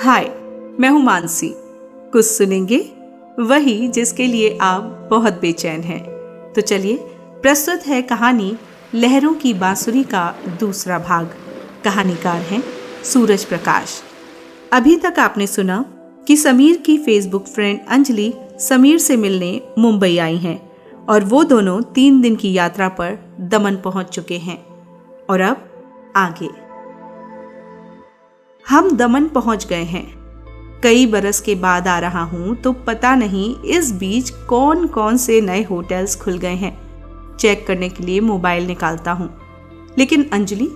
हाय, मैं हूं मानसी। कुछ सुनेंगे वही जिसके लिए आप बहुत बेचैन हैं। तो चलिए, प्रस्तुत है कहानी लहरों की बांसुरी का दूसरा भाग। कहानीकार हैं सूरज प्रकाश। अभी तक आपने सुना कि समीर की फेसबुक फ्रेंड अंजलि समीर से मिलने मुंबई आई हैं और वो दोनों 3 दिन की यात्रा पर दमन पहुंच चुके हैं। और अब आगे हम दमन पहुंच गए हैं। कई बरस के बाद आ रहा हूं तो पता नहीं इस बीच कौन कौन से नए होटल्स खुल गए हैं। चेक करने के लिए मोबाइल निकालता हूं, लेकिन अंजलि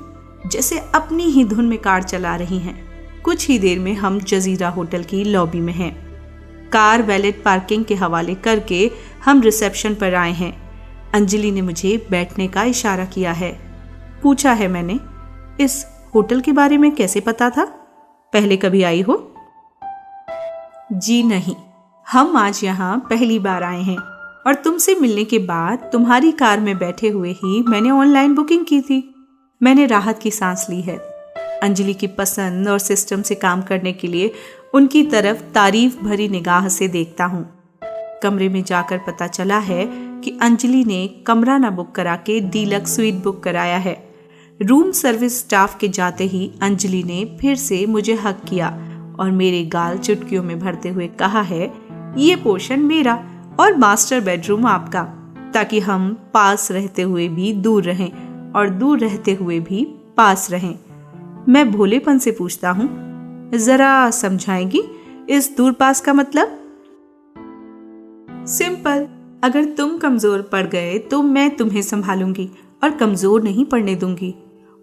जैसे अपनी ही धुन में कार चला रही हैं। कुछ ही देर में हम जजीरा होटल की लॉबी में हैं। कार वैलेट पार्किंग के हवाले करके हम रिसेप्शन पर आए हैं। अंजलि ने मुझे बैठने का इशारा किया है। पूछा है मैंने, इस होटल के बारे में कैसे पता था? पहले कभी आई हो? जी नहीं, हम आज यहाँ पहली बार आए हैं और तुमसे मिलने के बाद तुम्हारी कार में बैठे हुए ही मैंने ऑनलाइन बुकिंग की थी। मैंने राहत की सांस ली है। अंजलि की पसंद और सिस्टम से काम करने के लिए उनकी तरफ तारीफ भरी निगाह से देखता हूँ। कमरे में जाकर पता चला है कि अंजलि ने कमरा न बुक करा के डीलक्स स्वीट बुक कराया है। रूम सर्विस स्टाफ के जाते ही अंजलि ने फिर से मुझे हक किया और मेरे गाल चुटकियों में भरते हुए कहा है, ये पोर्शन मेरा और मास्टर बेडरूम आपका, ताकि हम पास रहते हुए भी दूर रहें और दूर रहते हुए भी पास रहें। मैं भोलेपन से पूछता हूँ, जरा समझाएंगी इस दूर पास का मतलब? सिंपल, अगर तुम कमजोर पड़ गए तो मैं तुम्हें संभालूंगी और कमजोर नहीं पड़ने दूंगी,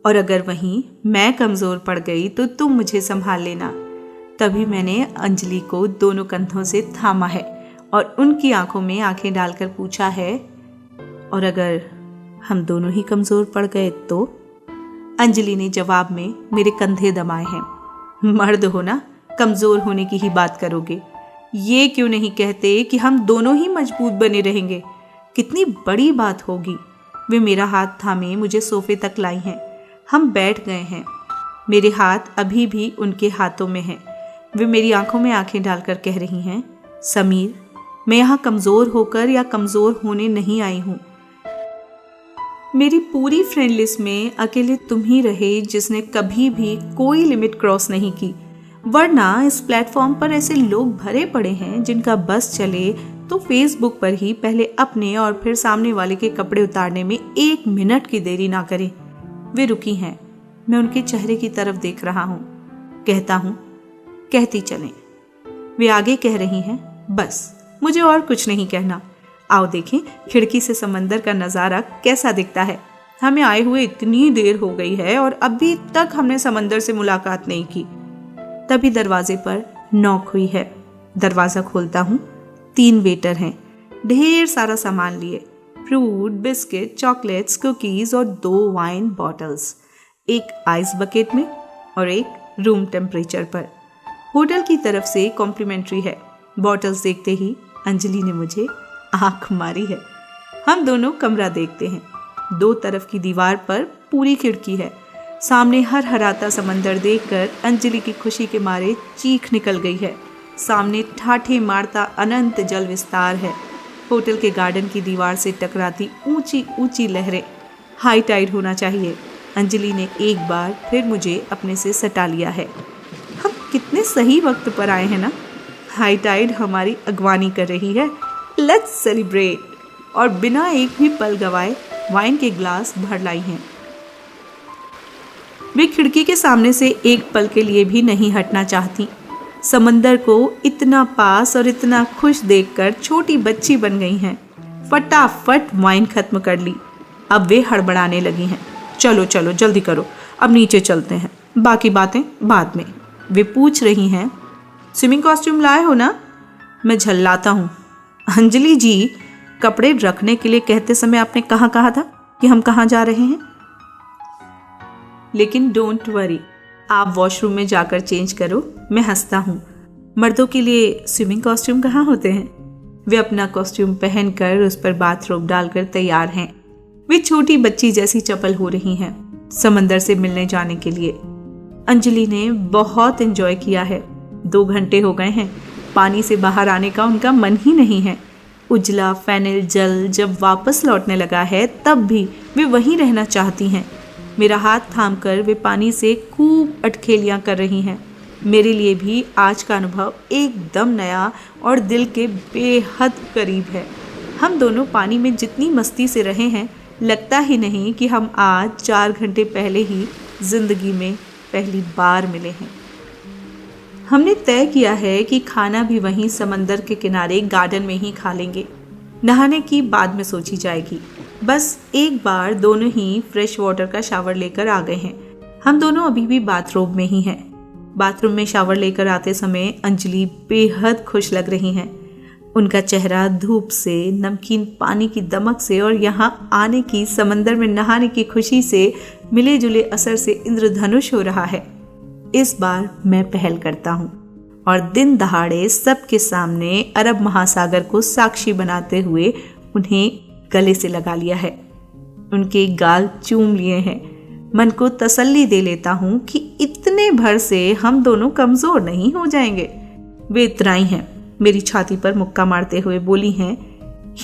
और अगर वहीं मैं कमजोर पड़ गई तो तुम मुझे संभाल लेना। तभी मैंने अंजलि को दोनों कंधों से थामा है और उनकी आंखों में आंखें डालकर पूछा है, और अगर हम दोनों ही कमजोर पड़ गए तो? अंजलि ने जवाब में मेरे कंधे दबाए हैं। मर्द हो ना, कमजोर होने की ही बात करोगे। ये क्यों नहीं कहते कि हम दोनों ही मजबूत बने रहेंगे? कितनी बड़ी बात होगी। वे मेरा हाथ थामे मुझे सोफे तक लाई हैं। हम बैठ गए हैं। मेरे हाथ अभी भी उनके हाथों में हैं। वे मेरी आंखों में आंखें डालकर कह रही हैं, समीर, मैं यहाँ कमजोर होकर या कमजोर होने नहीं आई हूँ। मेरी पूरी फ्रेंड लिस्ट में अकेले तुम ही रहे जिसने कभी भी कोई लिमिट क्रॉस नहीं की, वरना इस प्लेटफॉर्म पर ऐसे लोग भरे पड़े हैं जिनका बस चले तो फेसबुक पर ही पहले अपने और फिर सामने वाले के कपड़े उतारने में 1 मिनट की देरी ना करें। वे रुकी हैं। मैं उनके चेहरे की तरफ देख रहा हूँ। कहता हूँ, कहती चलें। वे आगे कह रही हैं, बस मुझे और कुछ नहीं कहना। आओ देखें खिड़की से समंदर का नज़ारा कैसा दिखता है। हमें आए हुए इतनी देर हो गई है और अभी तक हमने समंदर से मुलाकात नहीं की। तभी दरवाजे पर नॉक हुई है। दरवाज़ा खोलता हूँ। 3 वेटर हैं, ढेर सारा सामान लिए, फ्रूट, बिस्किट, चॉकलेट्स, कुकीज और 2 वाइन बॉटल्स, एक आइस बकेट में और एक रूम टेम्परेचर पर। होटल की तरफ से कॉम्प्लीमेंट्री है। बॉटल्स देखते ही अंजलि ने मुझे आंख मारी है। हम दोनों कमरा देखते हैं। 2 तरफ की दीवार पर पूरी खिड़की है। सामने हर हराता समंदर देखकर अंजलि की खुशी के मारे चीख निकल गई है। सामने ठाठे मारता अनंत जल विस्तार है। होटल के गार्डन की दीवार से टकराती ऊंची ऊंची लहरें। हाई टाइड होना चाहिए। अंजलि ने एक बार फिर मुझे अपने से सटा लिया है। हम कितने सही वक्त पर आए हैं ना। हाई टाइड हमारी अगवानी कर रही है। Let's celebrate. और बिना एक भी पल गवाए वाइन के ग्लास भर लाई हैं। वे खिड़की के सामने से एक पल के लिए भी नहीं हटना चाहती। समंदर को इतना पास और इतना खुश देखकर छोटी बच्ची बन गई हैं। फटाफट वाइन खत्म कर ली। अब वे हड़बड़ाने लगी हैं। चलो चलो जल्दी करो, अब नीचे चलते हैं, बाकी बातें बाद में। वे पूछ रही हैं, स्विमिंग कॉस्ट्यूम लाए हो ना? मैं झल्लाता हूँ, अंजलि जी, कपड़े रखने के लिए कहते समय आपने कहाँ कहा था कि हम कहाँ जा रहे हैं? लेकिन डोंट वरी, आप वॉशरूम में जाकर चेंज करो। मैं हंसता हूँ। मर्दों के लिए स्विमिंग कॉस्ट्यूम कहाँ होते हैं? वे अपना कॉस्ट्यूम पहनकर उस पर बाथरोब डालकर तैयार हैं। वे छोटी बच्ची जैसी चपल हो रही हैं समंदर से मिलने जाने के लिए। अंजलि ने बहुत एंजॉय किया है। 2 घंटे हो गए हैं, पानी से बाहर आने का उनका मन ही नहीं है। उजला फेनिल जल जब वापस लौटने लगा है तब भी वे वहीं रहना चाहती हैं। मेरा हाथ थामकर वे पानी से खूब अटखेलियाँ कर रही हैं। मेरे लिए भी आज का अनुभव एकदम नया और दिल के बेहद करीब है। हम दोनों पानी में जितनी मस्ती से रहे हैं, लगता ही नहीं कि हम आज 4 घंटे पहले ही जिंदगी में पहली बार मिले हैं। हमने तय किया है कि खाना भी वहीं समंदर के किनारे गार्डन में ही खा लेंगे। नहाने की बाद में सोची जाएगी। बस एक बार दोनों ही फ्रेश वाटर का शावर लेकर आ गए हैं। हम दोनों अभी भी बाथरूम में ही हैं। बाथरूम में शावर लेकर आते समय अंजलि बेहद खुश लग रही हैं। उनका चेहरा धूप से, नमकीन पानी की दमक से और यहाँ आने की, समंदर में नहाने की खुशी से मिले जुले असर से इंद्रधनुष हो रहा है। इस बार मैं पहल करता हूँ और दिन दहाड़े सबके सामने अरब महासागर को साक्षी बनाते हुए उन्हें गले से लगा लिया है। उनके गाल चूम लिए हैं। मन को तसल्ली दे लेता हूँ कि इतने भर से हम दोनों कमजोर नहीं हो जाएंगे। वे इतराई हैं। मेरी छाती पर मुक्का मारते हुए बोली हैं,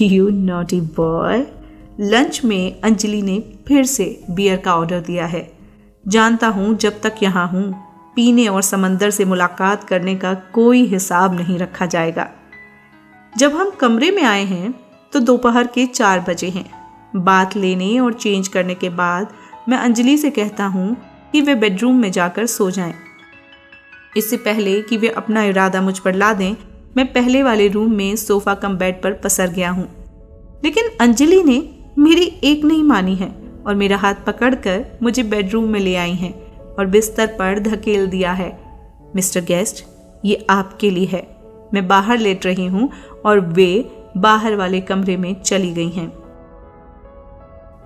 यू नॉटी बॉय। लंच में अंजलि ने फिर से बियर का ऑर्डर दिया है। जानता हूँ जब तक यहाँ हूँ पीने और समंदर से मुलाकात करने का कोई हिसाब नहीं रखा जाएगा। जब हम कमरे में आए हैं तो दोपहर के 4 बजे हैं। बात लेने और चेंज करने के बाद मैं अंजलि से कहता हूँ कि वे बेडरूम में जाकर सो जाएं। इससे पहले कि वे अपना इरादा मुझ पर ला दें, मैं पहले वाले रूम में सोफा कम बेड पर पसर गया हूँ। लेकिन अंजलि ने मेरी एक नहीं मानी है और मेरा हाथ पकड़कर मुझे बेडरूम में ले आई हैं और बिस्तर पर धकेल दिया है। मिस्टर गेस्ट, ये आपके लिए है। मैं बाहर लेट रही हूँ और वे बाहर वाले कमरे में चली गई हैं।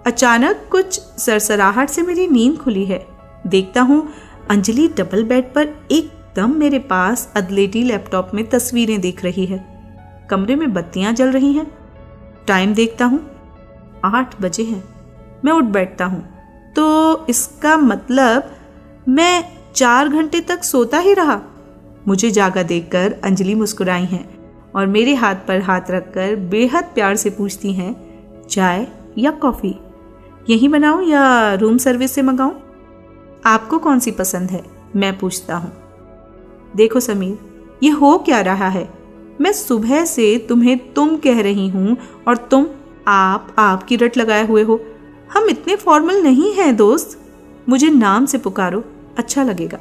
अचानक कुछ सरसराहट से मेरी नींद खुली है। देखता हूँ अंजलि डबल बेड पर एकदम मेरे पास अदलेटी लैपटॉप में तस्वीरें देख रही है। कमरे में बत्तियां जल रही हैं। टाइम देखता हूँ 8 बजे हैं। मैं उठ बैठता हूँ तो इसका मतलब मैं 4 घंटे तक सोता ही रहा। मुझे जागा देखकर अंजलि मुस्कुराई हैं और मेरे हाथ पर हाथ रखकर बेहद प्यार से पूछती हैं, चाय या कॉफ़ी, यहीं बनाऊं या रूम सर्विस से मंगाऊं? आपको कौन सी पसंद है? मैं पूछता हूँ। देखो समीर, ये हो क्या रहा है? मैं सुबह से तुम्हें तुम कह रही हूँ और तुम आप की रट लगाए हुए हो। हम इतने फॉर्मल नहीं हैं दोस्त। मुझे नाम से पुकारो, अच्छा लगेगा।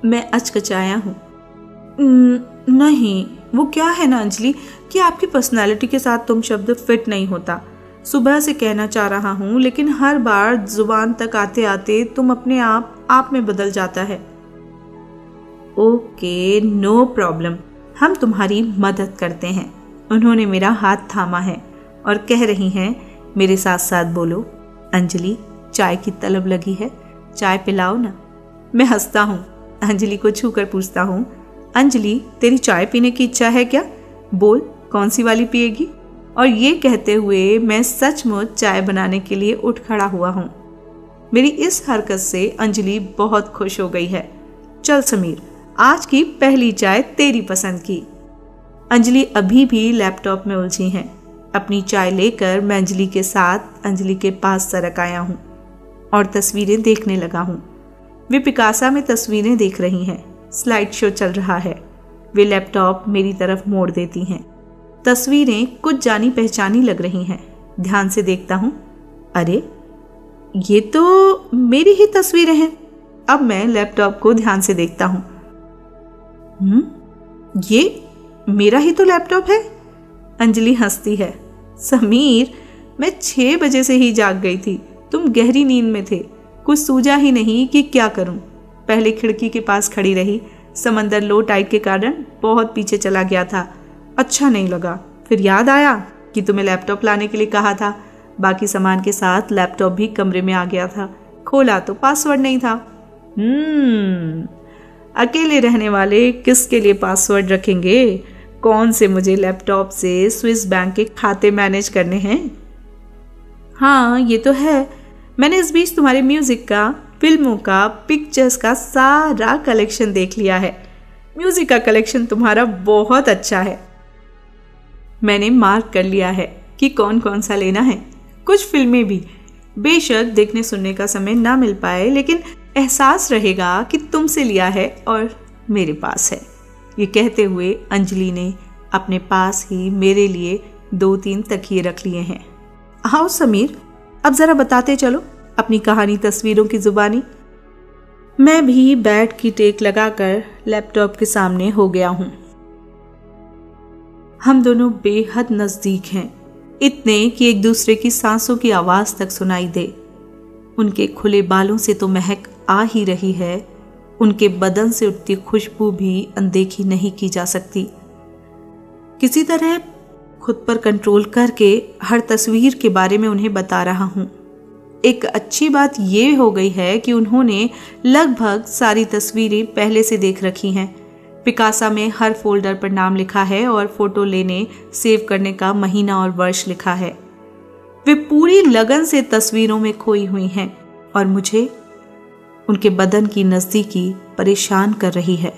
मैं अचकचाया हूँ। नहीं, वो क्या है ना अंजलि कि आपकी पर्सनालिटी के साथ तुम शब्द फिट नहीं होता। सुबह से कहना चाह रहा हूँ लेकिन हर बार जुबान तक आते आते तुम अपने आप में बदल जाता है। ओके, नो प्रॉब्लम, हम तुम्हारी मदद करते हैं। उन्होंने मेरा हाथ थामा है और कह रही हैं, मेरे साथ साथ बोलो, अंजलि चाय की तलब लगी है, चाय पिलाओ ना। मैं हंसता हूँ। अंजलि को छूकर पूछता हूँ, अंजलि तेरी चाय पीने की इच्छा है क्या? बोल, कौन सी वाली पिएगी? और ये कहते हुए मैं सचमुच चाय बनाने के लिए उठ खड़ा हुआ हूँ। मेरी इस हरकत से अंजलि बहुत खुश हो गई है। चल समीर, आज की पहली चाय तेरी पसंद की। अंजलि अभी भी लैपटॉप में उलझी हैं। अपनी चाय लेकर मैं अंजलि के साथ अंजलि के पास सरक आया हूँ और तस्वीरें देखने लगा हूँ। वे पिकासा में तस्वीरें देख रही हैं। स्लाइड शो चल रहा है। वे लैपटॉप मेरी तरफ मोड़ देती हैं। तस्वीरें कुछ जानी पहचानी लग रही हैं। ध्यान से देखता हूँ, अरे ये तो मेरी ही तस्वीरें हैं। अब मैं लैपटॉप को ध्यान से देखता हूँ। ये मेरा ही तो लैपटॉप है। अंजलि हंसती है। समीर, मैं 6 बजे से ही जाग गई थी। तुम गहरी नींद में थे। कुछ सूझा ही नहीं कि क्या करूं। पहले खिड़की के पास खड़ी रही। समंदर लो टाइड के कारण बहुत पीछे चला गया था। अच्छा नहीं लगा। फिर याद आया कि तुम्हें लैपटॉप लाने के लिए कहा था। बाकी सामान के साथ लैपटॉप भी कमरे में आ गया था। खोला तो पासवर्ड नहीं था। अकेले रहने वाले किसके लिए पासवर्ड रखेंगे? कौन से मुझे लैपटॉप से स्विस बैंक के खाते मैनेज करने हैं? हाँ, ये तो है। मैंने इस बीच तुम्हारे म्यूजिक का, फिल्मों का, पिक्चर्स का सारा कलेक्शन देख लिया है। म्यूजिक का कलेक्शन तुम्हारा बहुत अच्छा है। मैंने मार्क कर लिया है कि कौन कौन सा लेना है। कुछ फिल्में भी बेशक देखने सुनने का समय ना मिल पाए, लेकिन एहसास रहेगा कि तुमसे लिया है और मेरे पास है। ये कहते हुए अंजलि ने अपने पास ही मेरे लिए 2-3 तकिए रख लिए हैं। आओ समीर, अब जरा बताते चलो अपनी कहानी तस्वीरों की जुबानी। मैं भी बैट की टेक लगाकर लैपटॉप के सामने हो गया हूं। हम दोनों बेहद नजदीक हैं, इतने कि एक दूसरे की सांसों की आवाज तक सुनाई दे। उनके खुले बालों से तो महक आ ही रही है, उनके बदन से उठती खुशबू भी अनदेखी नहीं की जा सकती। किसी तरह खुद पर कंट्रोल करके हर तस्वीर के बारे में उन्हें बता रहा हूं। एक अच्छी बात यह हो गई है कि उन्होंने लगभग सारी तस्वीरें पहले से देख रखी हैं। पिकासा में हर फोल्डर पर नाम लिखा है और फोटो लेने, सेव करने का महीना और वर्ष लिखा है। वे पूरी लगन से तस्वीरों में खोई हुई हैं और मुझे उनके बदन की नजदीकी परेशान कर रही है।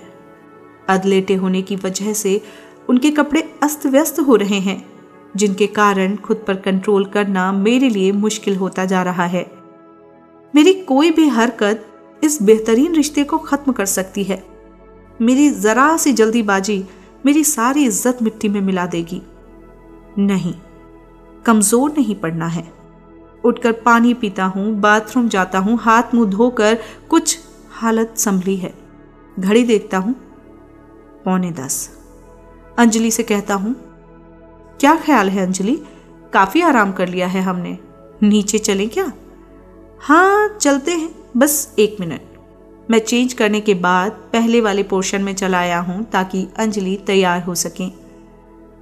अधलेटे होने की वजह से उनके कपड़े अस्त व्यस्त हो रहे हैं, जिनके कारण खुद पर कंट्रोल करना मेरे लिए मुश्किल होता जा रहा है। मेरी कोई भी हरकत इस बेहतरीन रिश्ते को खत्म कर सकती है। मेरी जरा सी जल्दीबाजी मेरी सारी इज्जत मिट्टी में मिला देगी। नहीं, कमजोर नहीं पड़ना है। उठकर पानी पीता हूं, बाथरूम जाता हूं, हाथ मुंह धोकर कुछ हालत संभली है। घड़ी देखता हूं, 9:45। अंजलि से कहता हूं, क्या ख्याल है अंजलि, काफी आराम कर लिया है हमने, नीचे चलें क्या? हाँ चलते हैं, बस 1 मिनट। मैं चेंज करने के बाद पहले वाले पोर्शन में चला आया हूं ताकि अंजलि तैयार हो सके।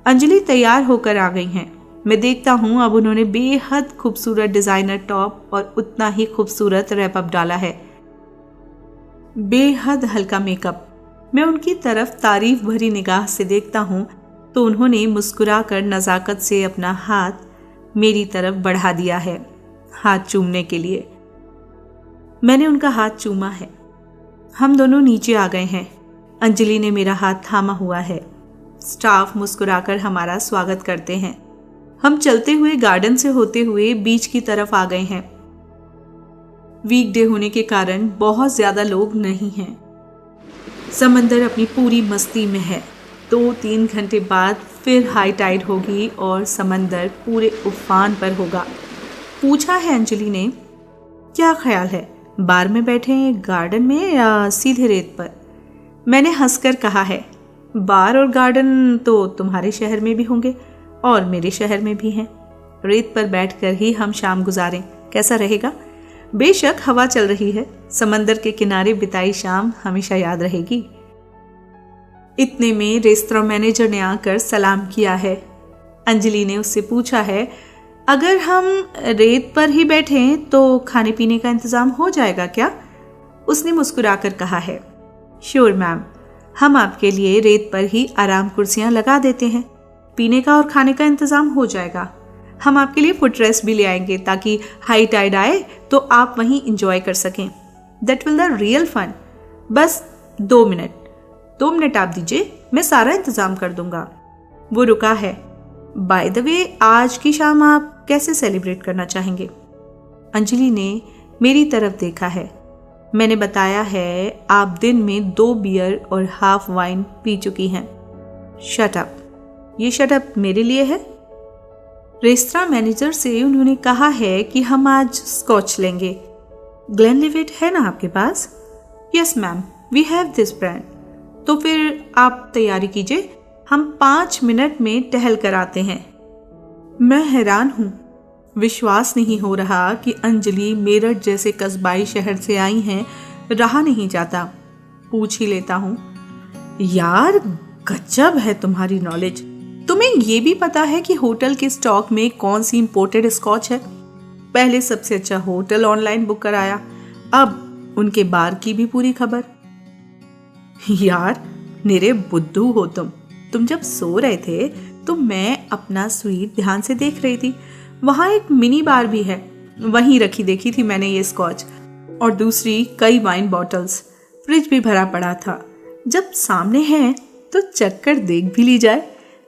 अंजलि तैयार होकर आ गई हैं। मैं देखता हूं अब उन्होंने बेहद खूबसूरत डिजाइनर टॉप और उतना ही खूबसूरत रैप अप डाला है। बेहद हल्का मेकअप। मैं उनकी तरफ तारीफ भरी निगाह से देखता हूं तो उन्होंने मुस्कुराकर नजाकत से अपना हाथ मेरी तरफ बढ़ा दिया है, हाथ चूमने के लिए। मैंने उनका हाथ चूमा है। हम दोनों नीचे आ गए हैं। अंजलि ने मेरा हाथ थामा हुआ है। स्टाफ मुस्कुराकर हमारा स्वागत करते हैं। हम चलते हुए गार्डन से होते हुए बीच की तरफ आ गए हैं। वीकडे होने के कारण बहुत ज्यादा लोग नहीं हैं। समंदर अपनी पूरी मस्ती में है। 2-3 घंटे बाद फिर हाई टाइड होगी और समंदर पूरे उफान पर होगा। पूछा है अंजलि ने, क्या ख्याल है, बार में बैठे गार्डन में या सीधे रेत पर? मैंने हंसकर कहा है, बार और गार्डन तो तुम्हारे शहर में भी होंगे और मेरे शहर में भी हैं। रेत पर बैठकर ही हम शाम गुजारें, कैसा रहेगा? बेशक हवा चल रही है, समंदर के किनारे बिताई शाम हमेशा याद रहेगी। इतने में रेस्तरां मैनेजर ने आकर सलाम किया है। अंजलि ने उससे पूछा है, अगर हम रेत पर ही बैठें तो खाने पीने का इंतजाम हो जाएगा क्या? उसने मुस्कुराकर कहा है, श्योर मैम, हम आपके लिए रेत पर ही आराम कुर्सियां लगा देते हैं। पीने का और खाने का इंतजाम हो जाएगा। हम आपके लिए फुट रेस्ट भी ले आएंगे ताकि हाई टाइड आए तो आप वहीं इंजॉय कर सकें। That will the real fun. बस 2 मिनट आप दीजिए, मैं सारा इंतजाम कर दूंगा। वो रुका है। बाय द वे, आज की शाम आप कैसे सेलिब्रेट करना चाहेंगे? अंजलि ने मेरी तरफ देखा है। मैंने बताया है आप दिन में 2 बियर और हाफ वाइन पी चुकी हैं। Shut up. ये शट अप मेरे लिए है। रेस्तरां मैनेजर से उन्होंने कहा है कि हम आज स्कॉच लेंगे। ग्लेनलिवेट है ना आपके पास? Yes ma'am, we have this brand. तो फिर आप तैयारी कीजिए, हम 5 मिनट में टहल कर आते हैं। मैं हैरान हूं। विश्वास नहीं हो रहा कि अंजलि मेरठ जैसे कस्बाई शहर से आई हैं। रहा नहीं जाता। पूछ ही लेता हूं, यार गजब है तुम्हारी नॉलेज। तुम्हें ये भी पता है कि होटल के स्टॉक में कौन सी इंपोर्टेड स्कॉच है? पहले सबसे अच्छा होटल ऑनलाइन बुक कराया, अब उनके बार की भी पूरी खबर। यार मेरे बुद्धू हो तुम जब सो रहे थे तो मैं अपना स्वीट ध्यान से देख रही थी। वहां एक मिनी बार भी है, वहीं रखी देखी थी मैंने ये स्कॉच, और दूसरी कई वाइन बॉटल्स। फ्रिज भी भरा पड़ा था। जब सामने है तो चक्कर देख भी ली जाए।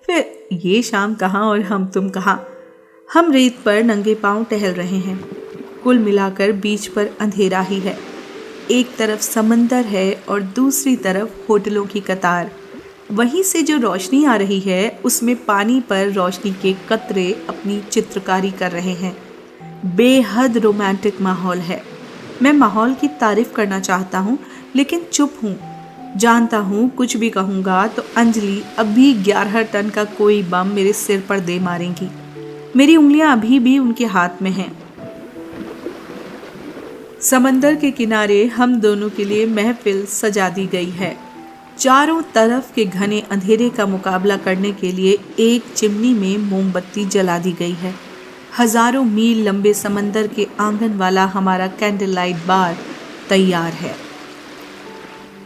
फिर ये शाम कहाँ और हम तुम कहाँ। हम रेत पर नंगे पांव टहल रहे हैं। कुल मिलाकर बीच पर अंधेरा ही है। एक तरफ समंदर है और दूसरी तरफ होटलों की कतार। वहीं से जो रोशनी आ रही है उसमें पानी पर रोशनी के कतरे अपनी चित्रकारी कर रहे हैं। बेहद रोमांटिक माहौल है। मैं माहौल की तारीफ करना चाहता हूँ लेकिन चुप हूँ। जानता हूँ कुछ भी कहूँगा तो अंजलि अभी 11 टन का कोई बम मेरे सिर पर दे मारेंगी। मेरी उंगलियां अभी भी उनके हाथ में हैं। समंदर के किनारे हम दोनों के लिए महफिल सजा दी गई है। चारों तरफ के घने अंधेरे का मुकाबला करने के लिए एक चिमनी में मोमबत्ती जला दी गई है। हजारों मील लंबे समंदर के आंगन वाला हमारा कैंडल लाइट बार तैयार है।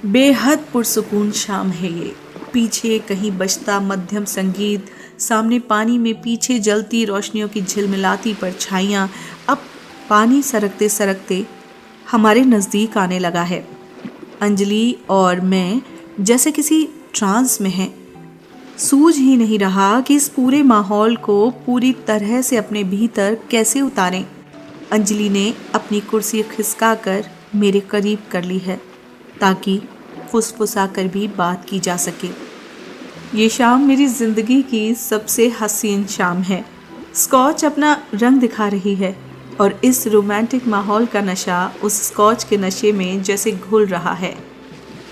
बेहद पुरसुकून शाम है ये। पीछे कहीं बजता मध्यम संगीत, सामने पानी में पीछे जलती रोशनियों की झिलमिलाती परछाइयाँ। अब पानी सरकते सरकते हमारे नज़दीक आने लगा है। अंजलि और मैं जैसे किसी ट्रांस में हैं। सूझ ही नहीं रहा कि इस पूरे माहौल को पूरी तरह से अपने भीतर कैसे उतारें। अंजलि ने अपनी कुर्सी खिसकाकर मेरे करीब कर ली है ताकि फुसफुसाकर भी बात की जा सके। ये शाम मेरी ज़िंदगी की सबसे हसीन शाम है। स्कॉच अपना रंग दिखा रही है और इस रोमांटिक माहौल का नशा उस स्कॉच के नशे में जैसे घुल रहा है।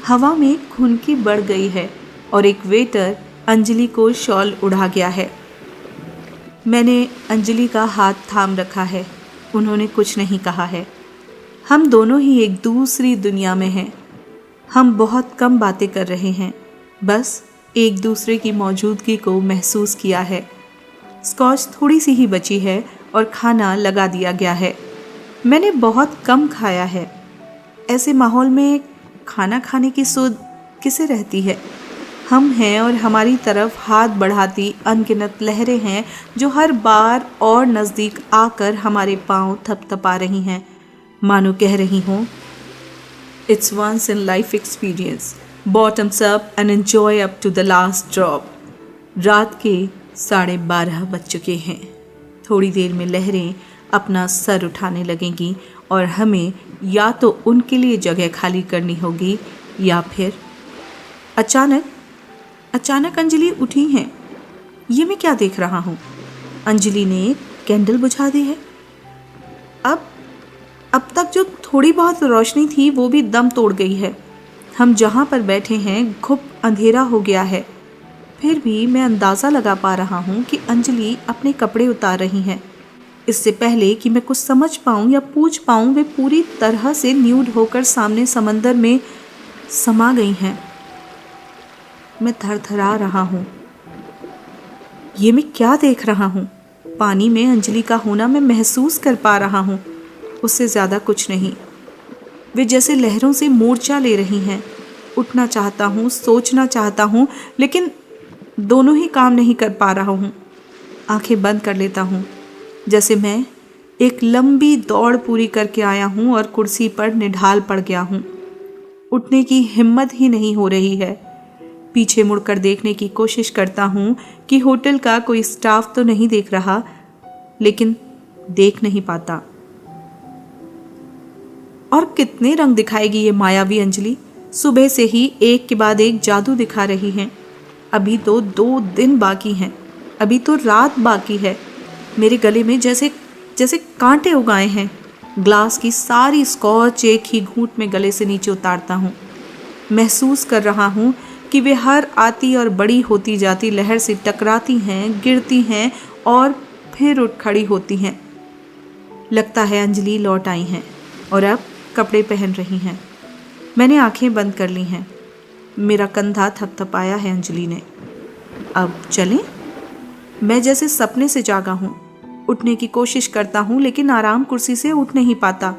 हवा में खुनकी बढ़ गई है और एक वेटर अंजलि को शॉल उड़ा गया है। मैंने अंजलि का हाथ थाम रखा है। उन्होंने कुछ नहीं कहा है। हम दोनों ही एक दूसरी दुनिया में हैं। हम बहुत कम बातें कर रहे हैं, बस एक दूसरे की मौजूदगी को महसूस किया है। स्कॉच थोड़ी सी ही बची है और खाना लगा दिया गया है। मैंने बहुत कम खाया है। ऐसे माहौल में खाना खाने की सुध किसे रहती है। हम हैं और हमारी तरफ हाथ बढ़ाती अनगिनत लहरें हैं जो हर बार और नज़दीक आकर हमारे पांव थपथपा रही हैं, मानो कह रही हों, it's once in life experience, bottoms up and enjoy up to the last drop. रात के 12:30 बज चुके हैं। थोड़ी देर में लहरें अपना सर उठाने लगेंगी और हमें या तो उनके लिए जगह खाली करनी होगी या फिर अचानक अंजलि उठी हैं। ये मैं क्या देख रहा हूँ? अंजलि ने कैंडल बुझा दी है। अब तक जो थोड़ी बहुत रोशनी थी वो भी दम तोड़ गई है। हम जहाँ पर बैठे हैं घुप अंधेरा हो गया है। फिर भी मैं अंदाज़ा लगा पा रहा हूँ कि अंजलि अपने कपड़े उतार रही हैं। इससे पहले कि मैं कुछ समझ पाऊँ या पूछ पाऊँ, वे पूरी तरह से न्यूड होकर सामने समंदर में समा गई हैं। मैं थरथरा रहा हूँ। ये मैं क्या देख रहा हूँ? पानी में अंजलि का होना मैं महसूस कर पा रहा हूँ, उससे ज़्यादा कुछ नहीं। वे जैसे लहरों से मोर्चा ले रही हैं। उठना चाहता हूँ, सोचना चाहता हूँ, लेकिन दोनों ही काम नहीं कर पा रहा हूँ। आंखें बंद कर लेता हूँ, जैसे मैं एक लंबी दौड़ पूरी करके आया हूँ और कुर्सी पर निढाल पड़ गया हूँ। उठने की हिम्मत ही नहीं हो रही है। पीछे मुड़कर देखने की कोशिश करता हूँ कि होटल का कोई स्टाफ तो नहीं देख रहा, लेकिन देख नहीं पाता। और कितने रंग दिखाएगी ये मायावी अंजलि। सुबह से ही एक के बाद एक जादू दिखा रही हैं। अभी तो 2 दिन बाकी हैं, अभी तो रात बाकी है। मेरे गले में जैसे कांटे उगाए हैं। ग्लास की सारी स्कॉच एक ही घूंट में गले से नीचे उतारता हूँ। महसूस कर रहा हूँ कि वे हर आती और बड़ी होती जाती लहर से टकराती हैं, गिरती हैं और फिर उठ खड़ी होती हैं। लगता है अंजलि लौट आई हैं और अब कपड़े पहन रही हैं। मैंने आंखें बंद कर ली हैं। मेरा कंधा थपथपाया है अंजलि ने। अब चलें? मैं जैसे सपने से जागा हूँ। उठने की कोशिश करता हूँ लेकिन आराम कुर्सी से उठ नहीं पाता।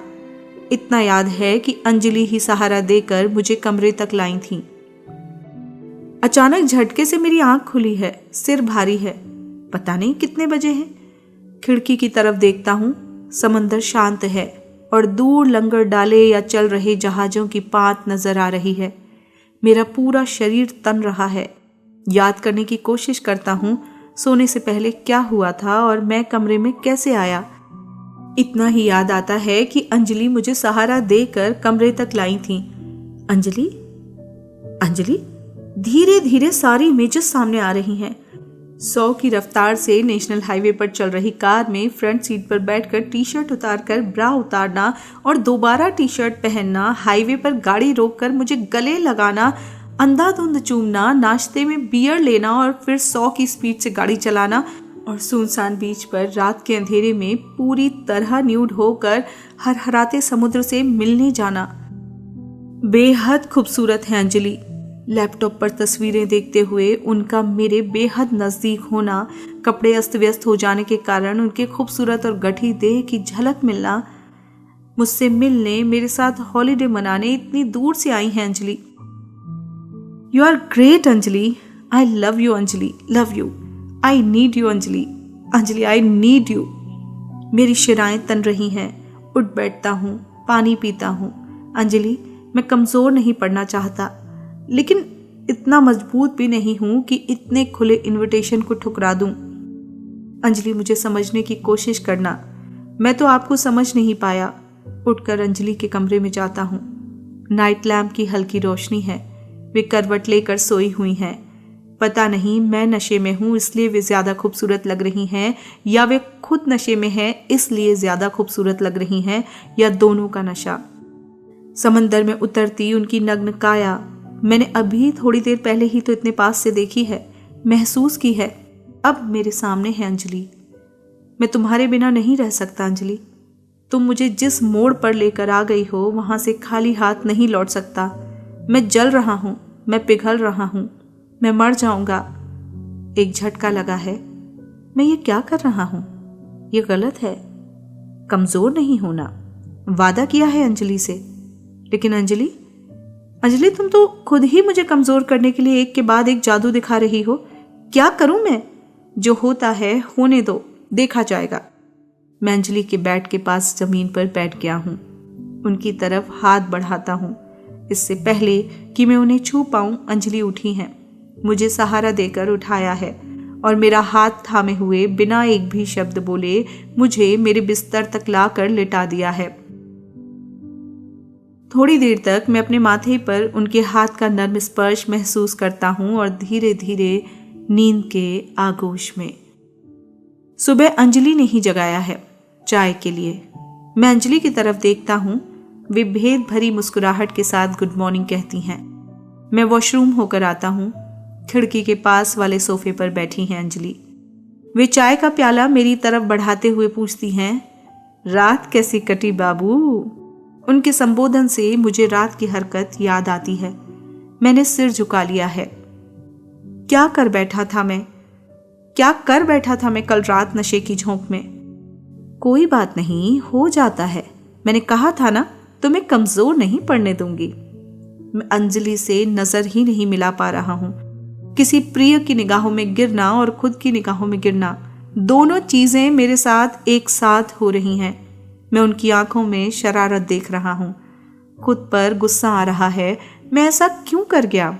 इतना याद है कि अंजलि ही सहारा देकर मुझे कमरे तक लाई थी। अचानक झटके से मेरी आंख खुली है, सिर भारी है। पता नहीं कितने बजे हैं। खिड़की की तरफ देखता हूँ। समंदर शांत है और दूर लंगर डाले या चल रहे जहाजों की पात नजर आ रही है। मेरा पूरा शरीर तन रहा है। याद करने की कोशिश करता हूँ सोने से पहले क्या हुआ था और मैं कमरे में कैसे आया। इतना ही याद आता है कि अंजलि मुझे सहारा देकर कमरे तक लाई थी। अंजलि, अंजलि। धीरे धीरे सारी इमेजेस सामने आ रही हैं। 100 की रफ्तार से नेशनल हाईवे पर चल रही कार में फ्रंट सीट पर बैठकर टी शर्ट उतारकर ब्रा उतारना और दोबारा टी शर्ट पहनना, हाईवे पर गाड़ी रोककर मुझे गले लगाना, अंधाधुंध चूमना, नाश्ते में बियर लेना और फिर 100 की स्पीड से गाड़ी चलाना और सुनसान बीच पर रात के अंधेरे में पूरी तरह न्यूड होकर हरहराते समुद्र से मिलने जाना। बेहद खूबसूरत है अंजलि। लैपटॉप पर तस्वीरें देखते हुए उनका मेरे बेहद नजदीक होना, कपड़े अस्त व्यस्त हो जाने के कारण उनके खूबसूरत और गठी देह की झलक मिलना, मुझसे मिलने, मेरे साथ हॉलीडे मनाने इतनी दूर से आई हैं Anjali. You are great Anjali. I love you Anjali, love you. I need you Anjali, Anjali I need you. मेरी शिराएं तन रही हैं। उठ बैठता हूँ, पानी पीता हूँ। अंजलि, मैं कमजोर नहीं पड़ना चाहता, लेकिन इतना मजबूत भी नहीं हूं कि इतने खुले इनविटेशन को ठुकरा दूं। अंजलि, मुझे समझने की कोशिश करना। मैं तो आपको समझ नहीं पाया। उठकर अंजलि के कमरे में जाता हूं। नाइट लैम्प की हल्की रोशनी है। वे करवट लेकर सोई हुई हैं। पता नहीं मैं नशे में हूं इसलिए वे ज्यादा खूबसूरत लग रही हैं, या वे खुद नशे में हैं इसलिए ज्यादा खूबसूरत लग रही हैं, या दोनों का नशा। समंदर में उतरती उनकी नग्न काया मैंने अभी थोड़ी देर पहले ही तो इतने पास से देखी है, महसूस की है। अब मेरे सामने है अंजलि। मैं तुम्हारे बिना नहीं रह सकता अंजलि। तुम मुझे जिस मोड़ पर लेकर आ गई हो वहां से खाली हाथ नहीं लौट सकता। मैं जल रहा हूं, मैं पिघल रहा हूं, मैं मर जाऊंगा। एक झटका लगा है। मैं ये क्या कर रहा हूं? ये गलत है। कमजोर नहीं होना, वादा किया है अंजलि से। लेकिन अंजलि, अंजलि, तुम तो खुद ही मुझे कमजोर करने के लिए एक के बाद एक जादू दिखा रही हो। क्या करूं मैं? जो होता है होने दो, देखा जाएगा। मैं अंजलि के बेड के पास जमीन पर बैठ गया हूं। उनकी तरफ हाथ बढ़ाता हूं। इससे पहले कि मैं उन्हें छू पाऊं, अंजलि उठी हैं। मुझे सहारा देकर उठाया है और मेरा हाथ थामे हुए बिना एक भी शब्द बोले मुझे मेरे बिस्तर तक लाकर लिटा दिया है। थोड़ी देर तक मैं अपने माथे पर उनके हाथ का नर्म स्पर्श महसूस करता हूं और धीरे धीरे नींद के आगोश में। सुबह अंजलि ने ही जगाया है चाय के लिए। मैं अंजलि की तरफ देखता हूं। वे भेद भरी मुस्कुराहट के साथ गुड मॉर्निंग कहती हैं। मैं वॉशरूम होकर आता हूं। खिड़की के पास वाले सोफे पर बैठी हैं अंजलि। वे चाय का प्याला मेरी तरफ बढ़ाते हुए पूछती हैं, रात कैसी कटी बाबू? उनके संबोधन से मुझे रात की हरकत याद आती है। मैंने सिर झुका लिया है। क्या कर बैठा था मैं कल रात नशे की झोंक में? कोई बात नहीं, हो जाता है। मैंने कहा था ना, तुम्हें कमजोर नहीं पड़ने दूंगी। मैं अंजलि से नजर ही नहीं मिला पा रहा हूं। किसी प्रिय की निगाहों में गिरना और खुद की निगाहों में गिरना, दोनों चीजें मेरे साथ एक साथ हो रही हैं। मैं उनकी आंखों में शरारत देख रहा हूं। खुद पर गुस्सा आ रहा है। मैं ऐसा क्यों कर गया?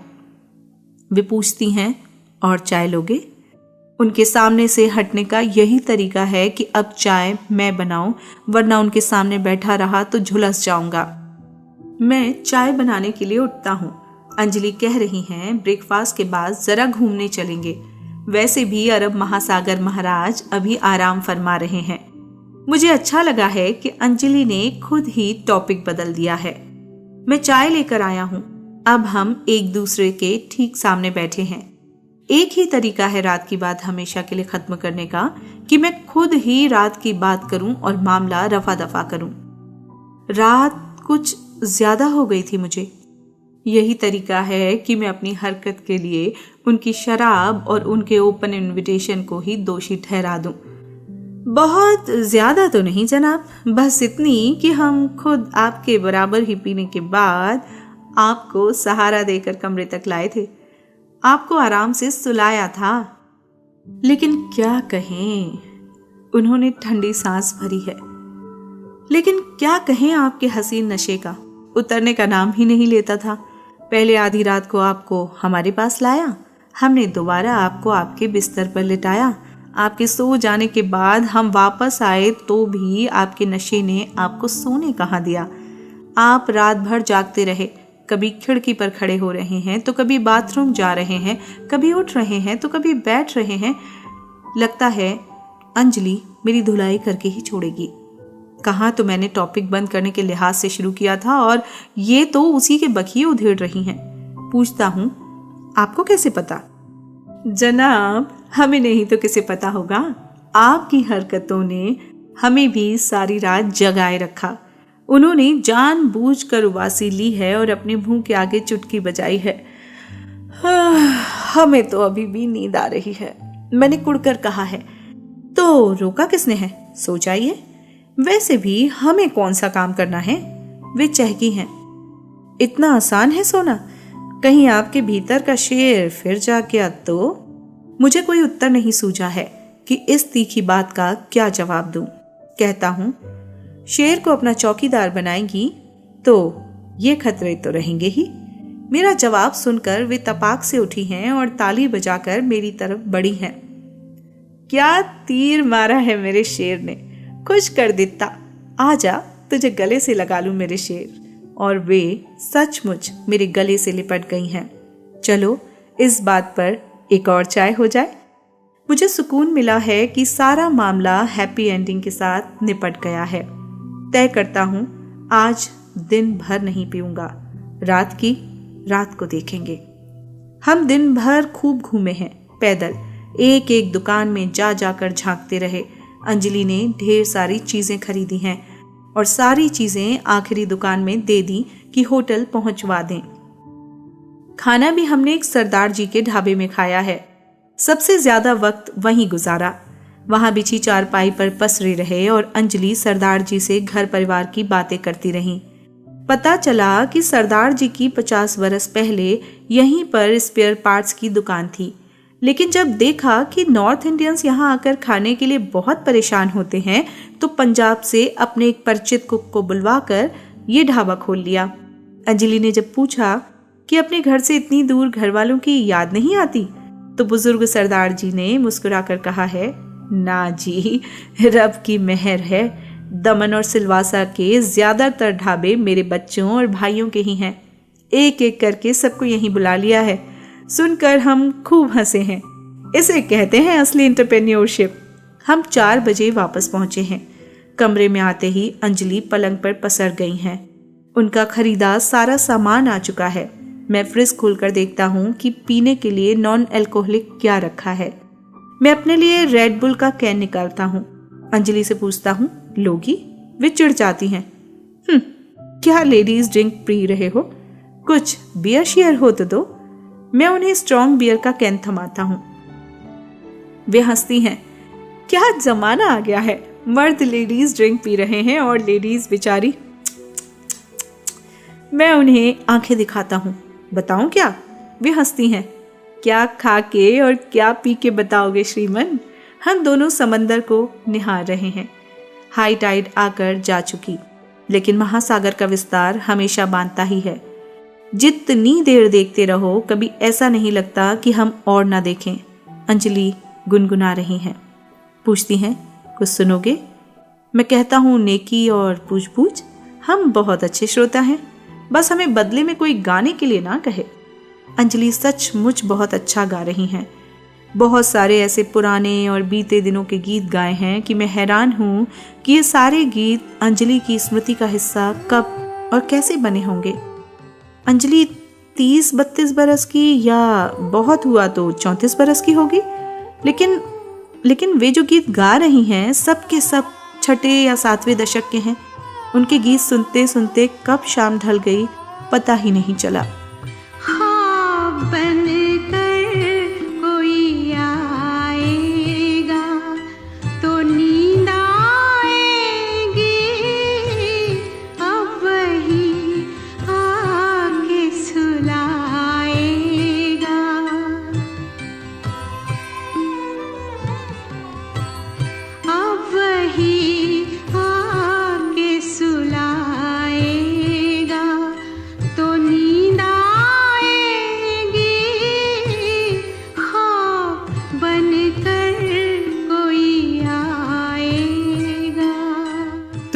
वे पूछती हैं, और चाय लोगे? उनके सामने से हटने का यही तरीका है कि अब चाय मैं बनाऊं, वरना उनके सामने बैठा रहा तो झुलस जाऊंगा। मैं चाय बनाने के लिए उठता हूं। अंजलि कह रही हैं, ब्रेकफास्ट के बाद जरा घूमने चलेंगे। वैसे भी अरब महासागर महाराज अभी आराम फरमा रहे हैं। मुझे अच्छा लगा है कि अंजलि ने खुद ही टॉपिक बदल दिया है। मैं चाय लेकर आया हूं। अब हम एक दूसरे के ठीक सामने बैठे हैं। एक ही तरीका है रात की बात हमेशा के लिए खत्म करने का, कि मैं खुद ही रात की बात करूं और मामला रफा दफा करूं। रात कुछ ज्यादा हो गई थी मुझे। यही तरीका है कि मैं अपनी हरकत के लिए उनकी शराब और उनके ओपन इनविटेशन को ही दोषी ठहरा दूं। बहुत ज्यादा तो नहीं जनाब, बस इतनी कि हम खुद आपके बराबर ही पीने के बाद आपको सहारा देकर कमरे तक लाए थे, आपको आराम से सुलाया था। लेकिन क्या कहें, उन्होंने ठंडी सांस भरी है। लेकिन क्या कहें, आपके हसीन नशे का उतरने का नाम ही नहीं लेता था। पहले आधी रात को आपको हमारे पास लाया, हमने दोबारा आपको आपके बिस्तर पर लिटाया। आपके सो जाने के बाद हम वापस आए तो भी आपके नशे ने आपको सोने कहाँ दिया। आप रात भर जागते रहे, कभी खिड़की पर खड़े हो रहे हैं तो कभी बाथरूम जा रहे हैं, कभी उठ रहे हैं तो कभी बैठ रहे हैं। लगता है अंजलि मेरी धुलाई करके ही छोड़ेगी। कहाँ तो मैंने टॉपिक बंद करने के लिहाज से शुरू किया था और ये तो उसी के बखिए उधेड़ रही हैं। पूछता हूँ, आपको कैसे पता? जनाब, हमें नहीं तो किसे पता होगा। आपकी हरकतों ने हमें भी सारी रात जगाए रखा। उन्होंने जानबूझकर उबासी ली है और अपने मुंह के आगे चुटकी बजाई है। हमें तो अभी भी नींद आ रही है, मैंने कुड़कर कहा है। तो रोका किसने है? सो जाइए। वैसे भी हमें कौन सा काम करना है? वे चहकी हैं। इतना आसान है सोना? कहीं आपके भीतर का शेर फिर जाग गया तो? मुझे कोई उत्तर नहीं सूझा है कि इस तीखी बात का क्या जवाब दूं। कहता हूं, शेर को अपना चौकीदार बनाएंगी तो ये खतरे तो रहेंगे ही। मेरा जवाब सुनकर वे तपाक से उठी हैं और ताली बजाकर मेरी तरफ बढ़ी हैं। क्या तीर मारा है मेरे शेर ने, खुश कर देता। आजा, तुझे गले से लगा लूं मेरे शेर। और वे सचमुच मेरे गले से लिपट गई हैं। चलो इस बात पर एक और चाय हो जाए। मुझे सुकून मिला है कि सारा मामला हैप्पी एंडिंग के साथ निपट गया है। तय करता हूं, आज दिन भर नहीं पीऊंगा। रात को देखेंगे। हम दिन भर खूब घूमे हैं पैदल, एक एक दुकान में जा जाकर झांकते रहे। अंजलि ने ढेर सारी चीजें खरीदी हैं और सारी चीजें आखिरी दुकान में दे दी कि होटल पहुंचवा दें। खाना भी हमने एक सरदार जी के ढाबे में खाया है। सबसे ज्यादा वक्त वहीं गुजारा। वहां बिछी चारपाई पर पसरे रहे और अंजलि सरदार जी से घर परिवार की बातें करती रहीं। पता चला कि सरदार जी की 50 वर्ष पहले यहीं पर स्पेयर पार्ट्स की दुकान थी, लेकिन जब देखा कि नॉर्थ इंडियंस यहाँ आकर खाने के लिए बहुत परेशान होते हैं तो पंजाब से अपने एक परिचित कुक को बुलवाकर ये ढाबा खोल लिया। अंजलि ने जब पूछा कि अपने घर से इतनी दूर घर वालों की याद नहीं आती, तो बुजुर्ग सरदार जी ने मुस्कुराकर कहा है, ना जी, रब की मेहर है। दमन और सिलवासा के ज्यादातर ढाबे मेरे बच्चों और भाइयों के ही हैं। एक एक करके सबको यहीं बुला लिया है। सुनकर हम खूब हंसे हैं। इसे कहते हैं असली एंटरप्रेन्योरशिप। हम 4 बजे वापस पहुंचे हैं। कमरे में आते ही अंजलि पलंग पर पसर गई हैं। उनका खरीदा सारा सामान आ चुका है। मैं फ्रिज खोलकर देखता हूँ कि पीने के लिए नॉन अल्कोहलिक क्या रखा है। मैं अपने लिए रेड बुल का कैन निकालता हूँ। अंजलि से पूछता हूँ, लोगी? वे चिढ़ जाती हैं। क्या लेडीज ड्रिंक पी रहे हो? कुछ बियर शेयर हो तो दो। मैं उन्हें स्ट्रॉन्ग बियर का कैन थमाता हूँ। वे हंसती हैं। क्या जमाना आ गया है, मर्द लेडीज ड्रिंक पी रहे हैं और लेडीज बेचारी। मैं उन्हें आंखें दिखाता हूँ। बताऊं क्या? वे हंसती हैं। क्या खा के और क्या पी के बताओगे श्रीमन? हम दोनों समंदर को निहार रहे हैं। हाई टाइड आकर जा चुकी, लेकिन महासागर का विस्तार हमेशा बांधता ही है। जितनी देर देखते रहो कभी ऐसा नहीं लगता कि हम और ना देखें। अंजलि गुनगुना रही हैं। पूछती हैं, कुछ सुनोगे? मैं कहता हूँ, नेकी और पूछ-पूछ। हम बहुत अच्छे श्रोता हैं, बस हमें बदले में कोई गाने के लिए ना कहे। अंजलि सचमुच बहुत अच्छा गा रही हैं। बहुत सारे ऐसे पुराने और बीते दिनों के गीत गाए हैं कि मैं हैरान हूँ कि ये सारे गीत अंजलि की स्मृति का हिस्सा कब और कैसे बने होंगे। अंजलि 30-32 बरस की या बहुत हुआ तो 34 बरस की होगी, लेकिन वे जो गीत गा रही हैं सब के सब 6 या 7वें दशक के हैं। उनके गीत सुनते सुनते कब शाम ढल गई पता ही नहीं चला।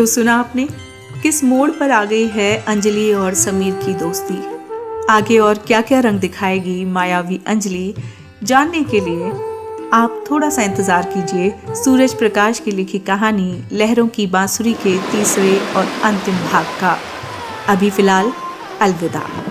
तो सुना आपने किस मोड़ पर आ गई है अंजलि और समीर की दोस्ती। आगे और क्या क्या रंग दिखाएगी मायावी अंजलि, जानने के लिए आप थोड़ा सा इंतजार कीजिए सूरज प्रकाश की लिखी कहानी लहरों की बांसुरी के तीसरे और अंतिम भाग का। अभी फिलहाल अलविदा।